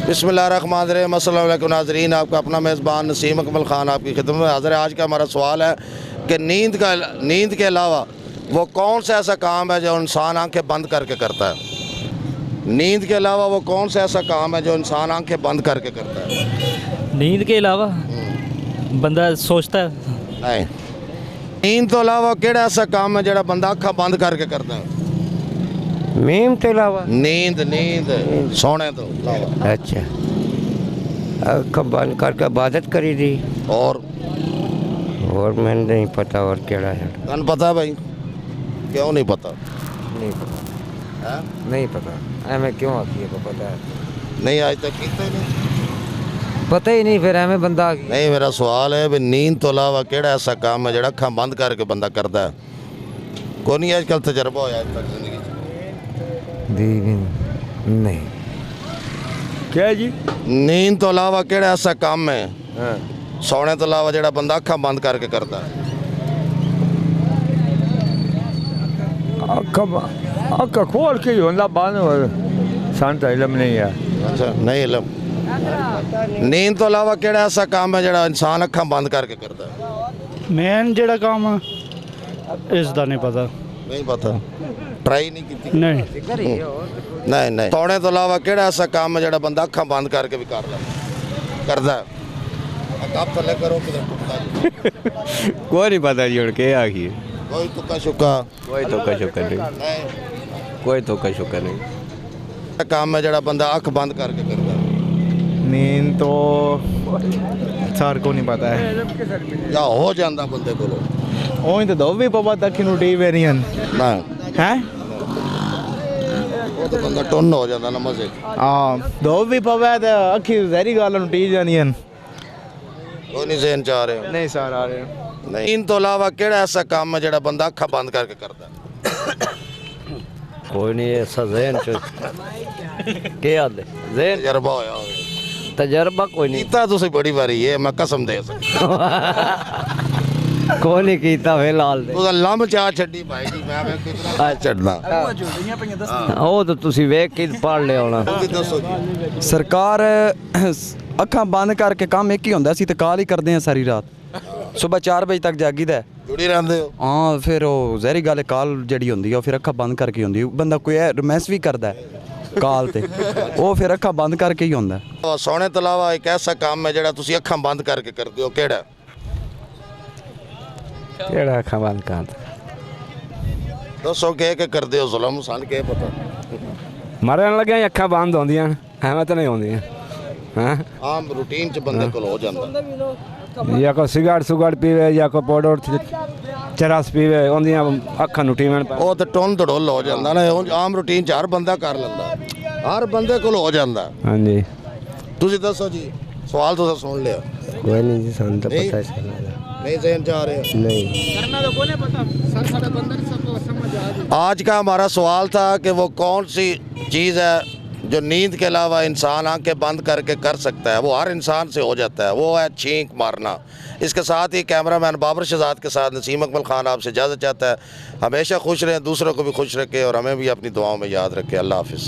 बिस्मिल्लाहिर्रहमानिर्रहीम। अस्सलाम वालेकुम नाज़रीन, आपका अपना मेज़बान नसीम अकमल ख़ान आपकी खिदमत में हाज़िर है। आज का हमारा सवाल है कि नींद के अलावा वो कौन सा ऐसा काम है जो इंसान आंखें बंद करके करता है। नींद के अलावा वो कौन सा ऐसा काम है जो इंसान आंखें बंद करके करता है। नींद के अलावा बंदा सोचता है। नहीं, नींद तो अलावा केड़ा ऐसा काम है जो बंदा अखा बंद करके करता है। मीम तो अलावा नींद सोने तो अलावा। अच्छा, अख बंद करके इबादत करी दी। और मैंने नहीं पता और केड़ा है। कौन पता भाई, क्यों नहीं पता? नहीं पता, है? नहीं पता। हमें क्यों आती है को पता है? नहीं, आज तक कीता ही नहीं। पता ही नहीं, फिर हमें बंदा आ गया। नहीं, मेरा सवाल है भी नींद तो अलावा केड़ा ऐसा काम है जो अखा बंद करके बंदा करता है। कोई नहीं आजकल तजर्बा होया अज तक जिंदगी नहीं। क्या जी? नींद तो अलावा केड़ा ऐसा काम है सोने तो अलावा जो बंदा अखा बंद करके करता है। अख खोल के ही होना बंद सन तो इलम नहीं है। अच्छा, नहीं इलम। नींद तो अलावा केड़ा ऐसा काम है जो इंसान अखा बंद करके करता है। मेन जेड़ा काम है इसका नहीं पता। नहीं पता, ट्राई नहीं की। नहीं नहीं सोने तो अलावा केड़ा ऐसा काम है जो बंदा अखा बंद करके भी कर करता है। आप थले करो किधर कोई नहीं पता जी हूँ के आ गई। कोई तुक्का शुक्का कोई तुक्का शुक्का नहीं, कोई तुक्का शुक्का नहीं। काम है जो बंदा अख बंद करके करता है। नींद तो सर को नहीं पता है या हो जाता बंदे को ਉਹ ਤਾਂ ਦੋ ਵੀ ਪਵਾ ਤੱਕ ਨੂੰ ਟੀ ਵੇਰੀਅਨ ना ਹੈ वो तो बंदा टुन्न हो जाता ना मजे। ਹਾਂ ਦੋ ਵੀ ਪਵਾ ਤਾਂ ਅੱਖੀ ਜ਼ਹਿਰੀ ਗੱਲ ਨੂੰ ਟੀ ਜਾਣੀਆਂ कोई नहीं ज़हन चाह रहे ਨਹੀਂ ਸਰ ਆ ਰਹੇ नहीं। इन तो अलावा केड़ा ऐसा काम है जो बंदा अखा बंद करके करता है। कोई नहीं ऐसा जहन च क्या आदे जहन तजर्बा होया होवे। तजर्बा कोई नहीं। कीता तुसी बड़ी बारी ये मैं कसम दे सकता। कोई नहीं कीता फिलहाल तू तो लंब चाह छड्डी भाई जी, मैं कितना छड्डना। ਉਹ ਤਾਂ ਤੁਸੀਂ ਵੇਖ ਕੇ ਪੜ ਲਿਆ ਹੋਣਾ। वो भी दसो जी। ਸਰਕਾਰ ਅੱਖਾਂ ਬੰਦ ਕਰਕੇ ਕੰਮ ਇੱਕ ਹੀ ਹੁੰਦਾ ਸੀ ਤੇ ਕਾਲ ਹੀ ਕਰਦੇ ਆ ਸਾਰੀ ਰਾਤ। ਸਵੇਰ 4 ਵਜੇ ਤੱਕ ਜਾਗੀਦਾ। जुड़ी रहंदे हो। ਹਾਂ ਫਿਰ ਉਹ ਜ਼ਹਿਰੀ ਗੱਲ ਕਾਲ ਜਿਹੜੀ ਹੁੰਦੀ ਆ ਉਹ ਫਿਰ ਅੱਖਾਂ ਬੰਦ ਕਰਕੇ ਹੁੰਦੀ। ਬੰਦਾ ਕੋਈ ਰਮੈਸ ਵੀ ਕਰਦਾ ਕਾਲ ਤੇ ਉਹ ਫਿਰ ਅੱਖਾਂ ਬੰਦ ਕਰਕੇ ਹੀ ਹੁੰਦਾ। सोने तो अलावा एक ऐसा काम है जो तुसी अखा बंद करके करते हो, केड़ा? ਕਿਹੜਾ ਅੱਖਾਂ ਬੰਦ ਕਰਦਾ? दसो के करते हो जुल्म, सन के पता। ਮਰਨ ਲੱਗਿਆ ਅੱਖਾਂ ਬੰਦ ਹੁੰਦੀਆਂ ਐਵੇਂ ਤਾਂ ਨਹੀਂ ਹੁੰਦੀਆਂ। ਹਾਂ आम रूटीन च बंदे को हो जाता। ਜਾਂ ਕੋਈ ਸਿਗਰਟ ਪੀਵੇ ਜਾਂ ਕੋਈ ਪਾਊਡਰ ਚਰਸ ਪੀਵੇ ਉਹਦੀਆਂ ਅੱਖਾਂ ਨੂੰ ਟੀਵਣ ਉਹ ਤੇ ਟੁੰਨ ਧੜੋਲ ਹੋ ਜਾਂਦਾ ਨਾ। ਉਹ ਆਮ ਰੂਟੀਨ ਚ ਹਰ ਬੰਦਾ ਕਰ ਲੈਂਦਾ, ਹਰ ਬੰਦੇ ਕੋਲ ਹੋ ਜਾਂਦਾ। ਹਾਂਜੀ। ਤੁਸੀਂ ਦੱਸੋ ਜੀ, ਸਵਾਲ ਤੁਸੀਂ ਸੁਣ ਲਿਆ। ਕੋਈ ਨਹੀਂ ਜੀ, ਸਾਨੂੰ ਤਾਂ ਨਹੀਂ। ਪਤਾ ਹੀ नहीं ज़हन चाह रहे नहीं। आज का हमारा सवाल था कि वो कौन सी चीज़ है जो नींद के अलावा इंसान आंखें बंद करके कर सकता है। वो हर इंसान से हो जाता है, वो है छींक मारना। इसके साथ ही कैमरामैन बाबर शहजाद के साथ नसीम अकमल ख़ान आपसे इजाज़त चाहता है। हमेशा खुश रहें, दूसरों को भी खुश रखें और हमें भी अपनी दुआओं में याद रखें। अल्लाह हाफ़िज़।